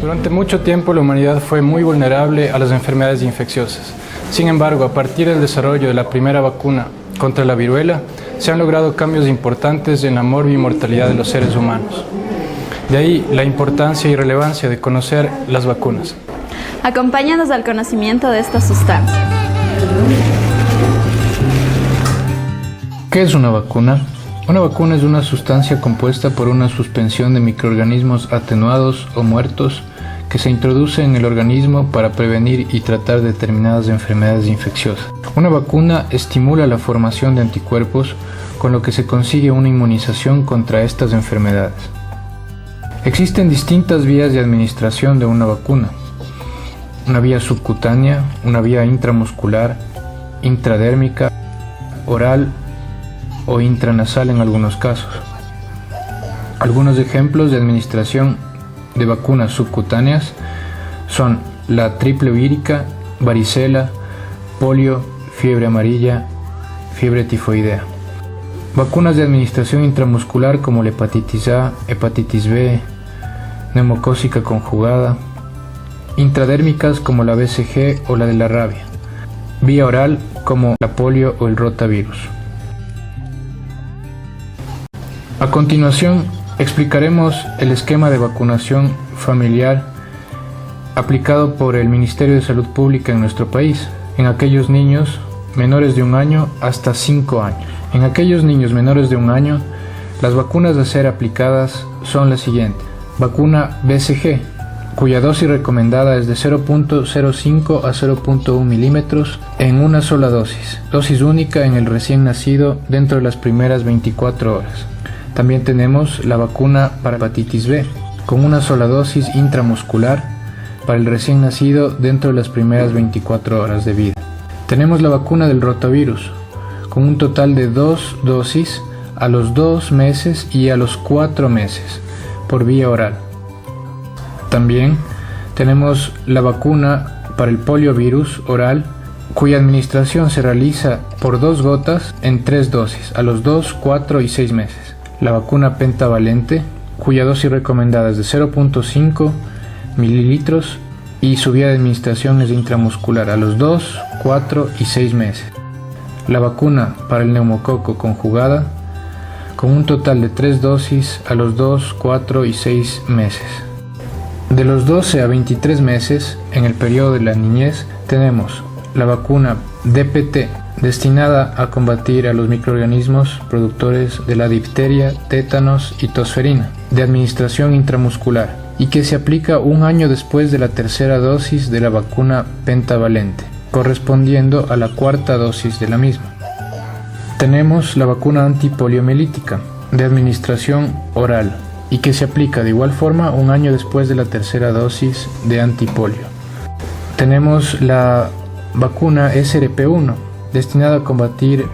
Durante mucho tiempo la humanidad fue muy vulnerable a las enfermedades infecciosas. Sin embargo, a partir del desarrollo de la primera vacuna contra la viruela, se han logrado cambios importantes en la morbimortalidad de los seres humanos. De ahí la importancia y relevancia de conocer las vacunas. Acompáñanos al conocimiento de esta sustancia. ¿Qué es una vacuna? Una vacuna es una sustancia compuesta por una suspensión de microorganismos atenuados o muertos que se introduce en el organismo para prevenir y tratar determinadas enfermedades infecciosas. Una vacuna estimula la formación de anticuerpos, con lo que se consigue una inmunización contra estas enfermedades. Existen distintas vías de administración de una vacuna. Una vía subcutánea, una vía intramuscular, intradérmica, oral o intranasal en algunos casos. Algunos ejemplos de administración de vacunas subcutáneas son la triple vírica, varicela, polio, fiebre amarilla, fiebre tifoidea. Vacunas de administración intramuscular como la hepatitis A, hepatitis B, neumocócica conjugada. Intradérmicas como la BCG o la de la rabia. Vía oral como la polio o el rotavirus. A continuación, explicaremos el esquema de vacunación familiar aplicado por el Ministerio de Salud Pública en nuestro país, en aquellos niños menores de 1 año hasta 5 años. En aquellos niños menores de 1 año, las vacunas a ser aplicadas son las siguientes. Vacuna BCG, cuya dosis recomendada es de 0.05 a 0.1 milímetros en una sola dosis única en el recién nacido dentro de las primeras 24 horas. También tenemos la vacuna para hepatitis B, con una sola dosis intramuscular para el recién nacido dentro de las primeras 24 horas de vida. Tenemos la vacuna del rotavirus, con un total de 2 dosis a los 2 meses y a los 4 meses, por vía oral. También tenemos la vacuna para el poliovirus oral, cuya administración se realiza por 2 gotas en 3 dosis, a los 2, 4 y 6 meses. La vacuna pentavalente, cuya dosis recomendada es de 0.5 mililitros y su vía de administración es intramuscular, a los 2, 4 y 6 meses. La vacuna para el neumococo conjugada, con un total de 3 dosis a los 2, 4 y 6 meses. De los 12 a 23 meses, en el periodo de la niñez, tenemos la vacuna DPT, destinada a combatir a los microorganismos productores de la difteria, tétanos y tosferina, de administración intramuscular, y que se aplica 1 año después de la tercera dosis de la vacuna pentavalente, correspondiendo a la 4ª dosis de la misma. Tenemos la vacuna antipoliomielítica, de administración oral, y que se aplica de igual forma 1 año después de la tercera dosis de antipolio. Tenemos la vacuna SRP1, destinada a combatir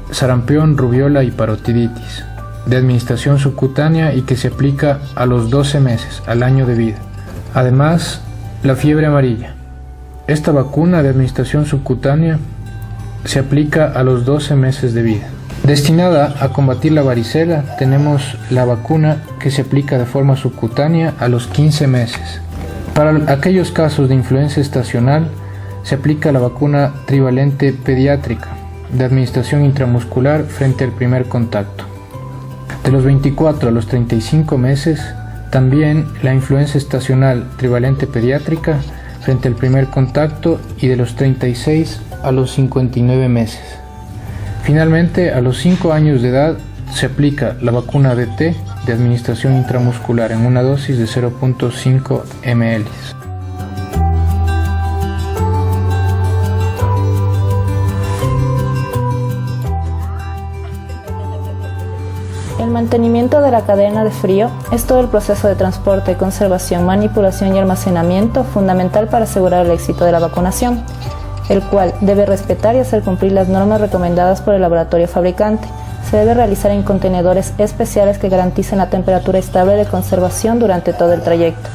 sarampión, rubiola y parotiditis, de administración subcutánea y que se aplica a los 12 meses, al año de vida. Además, la fiebre amarilla. Esta vacuna de administración subcutánea se aplica a los 12 meses de vida. Destinada a combatir la varicela, tenemos la vacuna que se aplica de forma subcutánea a los 15 meses. Para aquellos casos de influenza estacional, se aplica la vacuna trivalente pediátrica, de administración intramuscular frente al primer contacto. De los 24 a los 35 meses, también la influenza estacional trivalente pediátrica frente al primer contacto, y de los 36 a los 59 meses. Finalmente, a los 5 años de edad se aplica la vacuna DT, de administración intramuscular en una dosis de 0.5 ml. El mantenimiento de la cadena de frío es todo el proceso de transporte, conservación, manipulación y almacenamiento fundamental para asegurar el éxito de la vacunación, el cual debe respetar y hacer cumplir las normas recomendadas por el laboratorio fabricante. Se debe realizar en contenedores especiales que garanticen la temperatura estable de conservación durante todo el trayecto.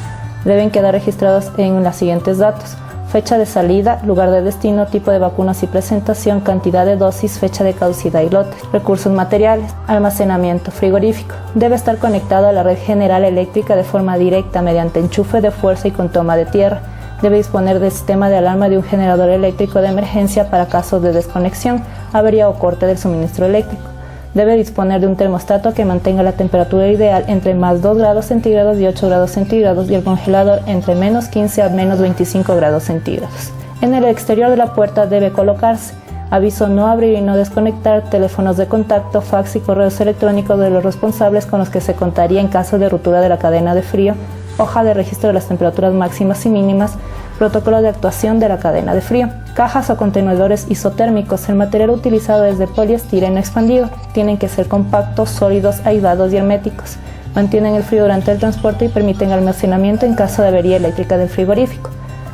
Deben quedar registrados en los siguientes datos: fecha de salida, lugar de destino, tipo de vacunas y presentación, cantidad de dosis, fecha de caducidad y lotes. Recursos materiales, almacenamiento frigorífico. Debe estar conectado a la red general eléctrica de forma directa mediante enchufe de fuerza y con toma de tierra. Debe disponer del sistema de alarma de un generador eléctrico de emergencia para casos de desconexión, avería o corte del suministro eléctrico. Debe disponer de un termostato que mantenga la temperatura ideal entre más 2 grados centígrados y 8 grados centígrados y el congelador entre menos 15 a menos 25 grados centígrados. En el exterior de la puerta debe colocarse aviso no abrir y no desconectar, teléfonos de contacto, fax y correos electrónicos de los responsables con los que se contaría en caso de ruptura de la cadena de frío, hoja de registro de las temperaturas máximas y mínimas, protocolo de actuación de la cadena de frío. Cajas o contenedores isotérmicos. El material utilizado es de poliestireno expandido. Tienen que ser compactos, sólidos, aislados y herméticos. Mantienen el frío durante el transporte y permiten almacenamiento en caso de avería eléctrica del frigorífico.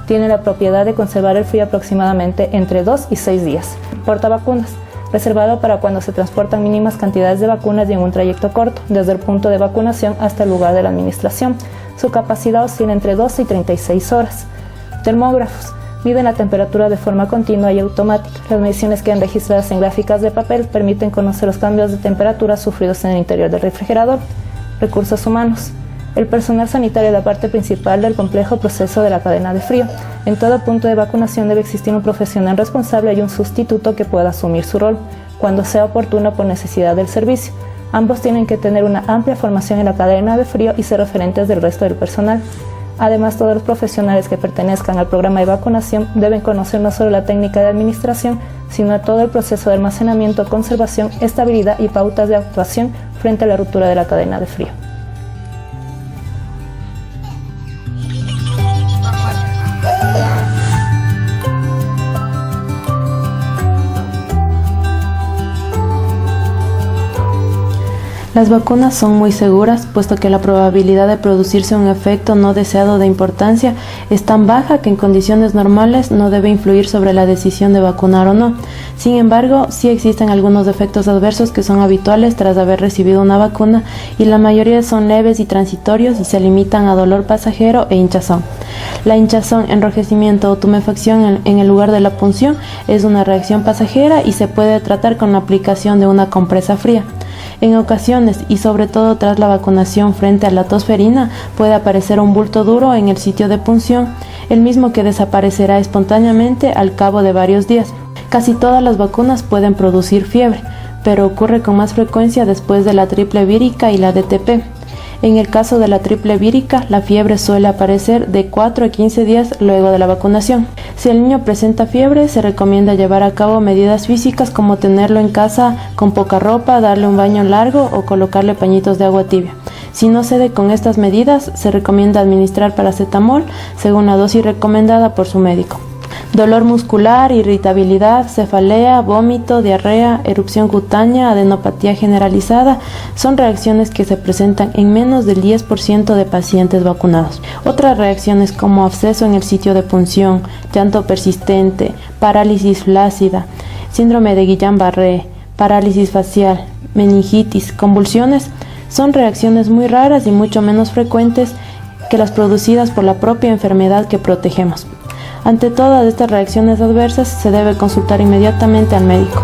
Tiene la propiedad de conservar el frío aproximadamente entre 2 y 6 días. Portavacunas. Reservado para cuando se transportan mínimas cantidades de vacunas y en un trayecto corto, desde el punto de vacunación hasta el lugar de la administración. Su capacidad oscila entre 12 y 36 horas. Termógrafos. Miden la temperatura de forma continua y automática. Las mediciones quedan registradas en gráficas de papel, permiten conocer los cambios de temperatura sufridos en el interior del refrigerador. Recursos humanos. El personal sanitario es la parte principal del complejo proceso de la cadena de frío. En todo punto de vacunación debe existir un profesional responsable y un sustituto que pueda asumir su rol, cuando sea oportuno por necesidad del servicio. Ambos tienen que tener una amplia formación en la cadena de frío y ser referentes del resto del personal. Además, todos los profesionales que pertenezcan al programa de vacunación deben conocer no solo la técnica de administración, sino todo el proceso de almacenamiento, conservación, estabilidad y pautas de actuación frente a la ruptura de la cadena de frío. Las vacunas son muy seguras, puesto que la probabilidad de producirse un efecto no deseado de importancia es tan baja que en condiciones normales no debe influir sobre la decisión de vacunar o no. Sin embargo, sí existen algunos efectos adversos que son habituales tras haber recibido una vacuna y la mayoría son leves y transitorios y se limitan a dolor pasajero e hinchazón. La hinchazón, enrojecimiento o tumefacción en el lugar de la punción es una reacción pasajera y se puede tratar con la aplicación de una compresa fría. En ocasiones, y sobre todo tras la vacunación frente a la tosferina, puede aparecer un bulto duro en el sitio de punción, el mismo que desaparecerá espontáneamente al cabo de varios días. Casi todas las vacunas pueden producir fiebre, pero ocurre con más frecuencia después de la triple vírica y la DTP. En el caso de la triple vírica, la fiebre suele aparecer de 4 a 15 días luego de la vacunación. Si el niño presenta fiebre, se recomienda llevar a cabo medidas físicas como tenerlo en casa con poca ropa, darle un baño largo o colocarle pañitos de agua tibia. Si no cede con estas medidas, se recomienda administrar paracetamol según la dosis recomendada por su médico. Dolor muscular, irritabilidad, cefalea, vómito, diarrea, erupción cutánea, adenopatía generalizada son reacciones que se presentan en menos del 10% de pacientes vacunados. Otras reacciones como absceso en el sitio de punción, llanto persistente, parálisis flácida, síndrome de Guillain-Barré, parálisis facial, meningitis, convulsiones son reacciones muy raras y mucho menos frecuentes que las producidas por la propia enfermedad que protegemos. Ante todas estas reacciones adversas, se debe consultar inmediatamente al médico.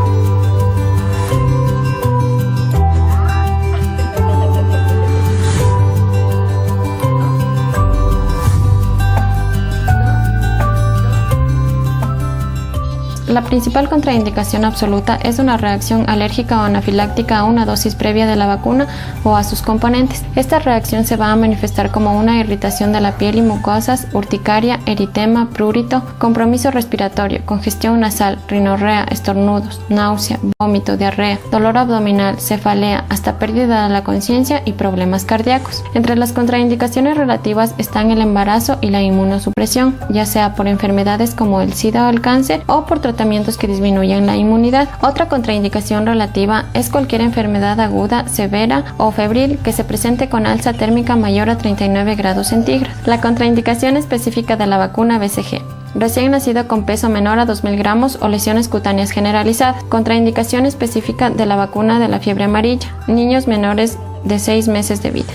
La principal contraindicación absoluta es una reacción alérgica o anafiláctica a una dosis previa de la vacuna o a sus componentes. Esta reacción se va a manifestar como una irritación de la piel y mucosas, urticaria, eritema, prurito, compromiso respiratorio, congestión nasal, rinorrea, estornudos, náusea, vómito, diarrea, dolor abdominal, cefalea, hasta pérdida de la conciencia y problemas cardíacos. Entre las contraindicaciones relativas están el embarazo y la inmunosupresión, ya sea por enfermedades como el SIDA o el cáncer o por tratamientos que disminuyan la inmunidad. Otra contraindicación relativa es cualquier enfermedad aguda, severa o febril que se presente con alza térmica mayor a 39 grados centígrados. La contraindicación específica de la vacuna BCG: recién nacido con peso menor a 2.000 gramos o lesiones cutáneas generalizadas. Contraindicación específica de la vacuna de la fiebre amarilla: niños menores de 6 meses de vida.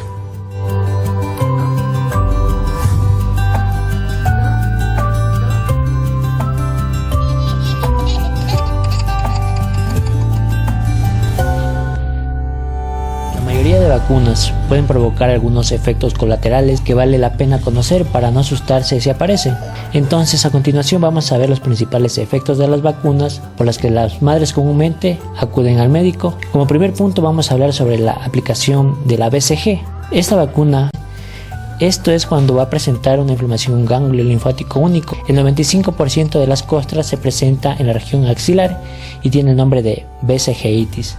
vacunas. Pueden provocar algunos efectos colaterales que vale la pena conocer para no asustarse si aparecen. Entonces, a continuación vamos a ver los principales efectos de las vacunas por las que las madres comúnmente acuden al médico. Como primer punto vamos a hablar sobre la aplicación de la BCG. Esta vacuna, esto es cuando va a presentar una inflamación en un ganglio linfático único. El 95% de las costras se presenta en la región axilar y tiene el nombre de BCG-itis.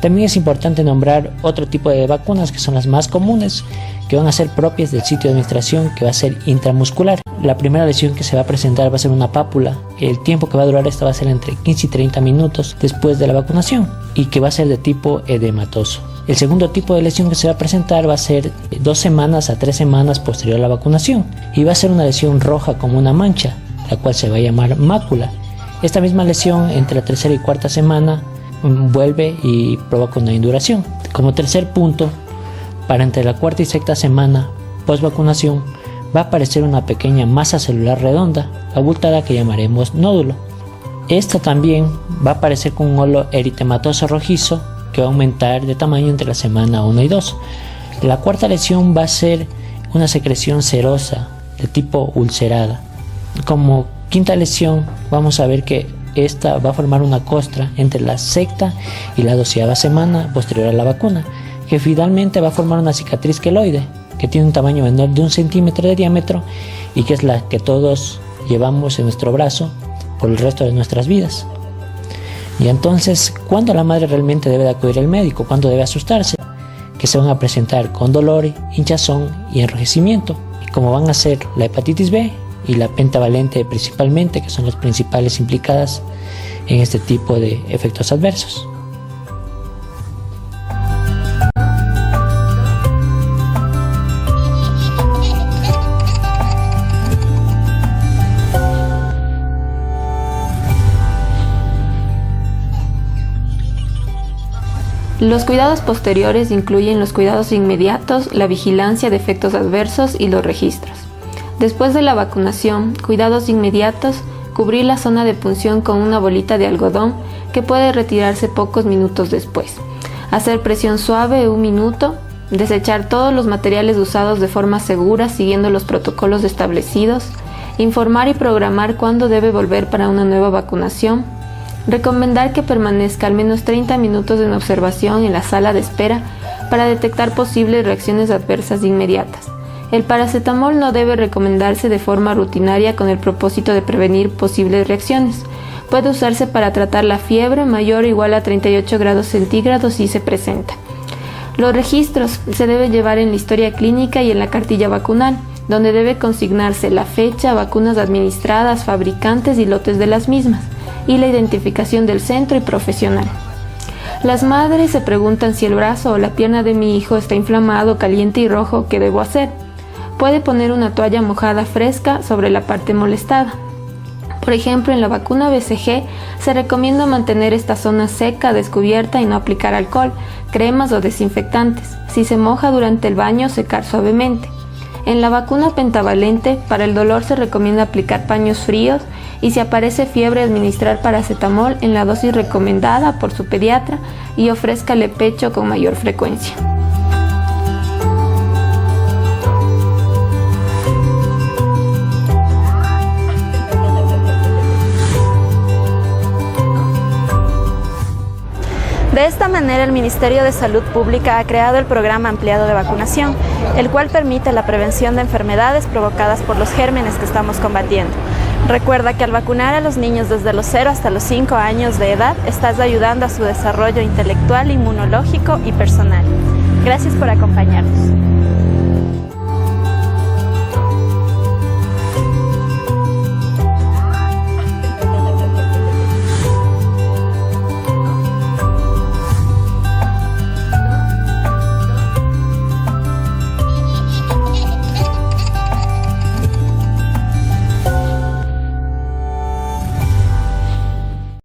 También es importante nombrar otro tipo de vacunas que son las más comunes, que van a ser propias del sitio de administración, que va a ser intramuscular. La primera lesión que se va a presentar va a ser una pápula. El tiempo que va a durar esta va a ser entre 15 y 30 minutos después de la vacunación y que va a ser de tipo edematoso. El segundo tipo de lesión que se va a presentar va a ser 2 semanas a 3 semanas posterior a la vacunación y va a ser una lesión roja como una mancha, la cual se va a llamar mácula. Esta misma lesión entre la tercera y cuarta semana vuelve y provoca una induración. Como tercer punto, para entre la cuarta y sexta semana post vacunación va a aparecer una pequeña masa celular redonda abultada que llamaremos nódulo. Esta también va a aparecer con un holo eritematoso rojizo que va a aumentar de tamaño entre la semana 1 y 2. La cuarta lesión va a ser una secreción serosa de tipo ulcerada. Como quinta lesión vamos a ver que esta va a formar una costra entre la sexta y la 12ª semana posterior a la vacuna, que finalmente va a formar una cicatriz queloide que tiene un tamaño menor de 1 centímetro de diámetro y que es la que todos llevamos en nuestro brazo por el resto de nuestras vidas. Y entonces, ¿cuándo la madre realmente debe de acudir al médico? ¿Cuándo debe asustarse? Que se van a presentar con dolor, hinchazón y enrojecimiento, y como van a ser la hepatitis B y la pentavalente principalmente, que son las principales implicadas en este tipo de efectos adversos. Los cuidados posteriores incluyen los cuidados inmediatos, la vigilancia de efectos adversos y los registros. Después de la vacunación, cuidados inmediatos, cubrir la zona de punción con una bolita de algodón que puede retirarse pocos minutos después. Hacer presión suave 1 minuto, desechar todos los materiales usados de forma segura siguiendo los protocolos establecidos, informar y programar cuándo debe volver para una nueva vacunación, recomendar que permanezca al menos 30 minutos en observación en la sala de espera para detectar posibles reacciones adversas inmediatas. El paracetamol no debe recomendarse de forma rutinaria con el propósito de prevenir posibles reacciones. Puede usarse para tratar la fiebre mayor o igual a 38 grados centígrados si se presenta. Los registros se deben llevar en la historia clínica y en la cartilla vacunal, donde debe consignarse la fecha, vacunas administradas, fabricantes y lotes de las mismas, y la identificación del centro y profesional. Las madres se preguntan si el brazo o la pierna de mi hijo está inflamado, caliente y rojo, ¿qué debo hacer? Puede poner una toalla mojada fresca sobre la parte molestada. Por ejemplo, en la vacuna BCG se recomienda mantener esta zona seca, descubierta y no aplicar alcohol, cremas o desinfectantes. Si se moja durante el baño, secar suavemente. En la vacuna pentavalente, para el dolor se recomienda aplicar paños fríos y si aparece fiebre, administrar paracetamol en la dosis recomendada por su pediatra y ofrézcale pecho con mayor frecuencia. De esta manera, el Ministerio de Salud Pública ha creado el programa ampliado de vacunación, el cual permite la prevención de enfermedades provocadas por los gérmenes que estamos combatiendo. Recuerda que al vacunar a los niños desde los 0 hasta los 5 años de edad, estás ayudando a su desarrollo intelectual, inmunológico y personal. Gracias por acompañarnos.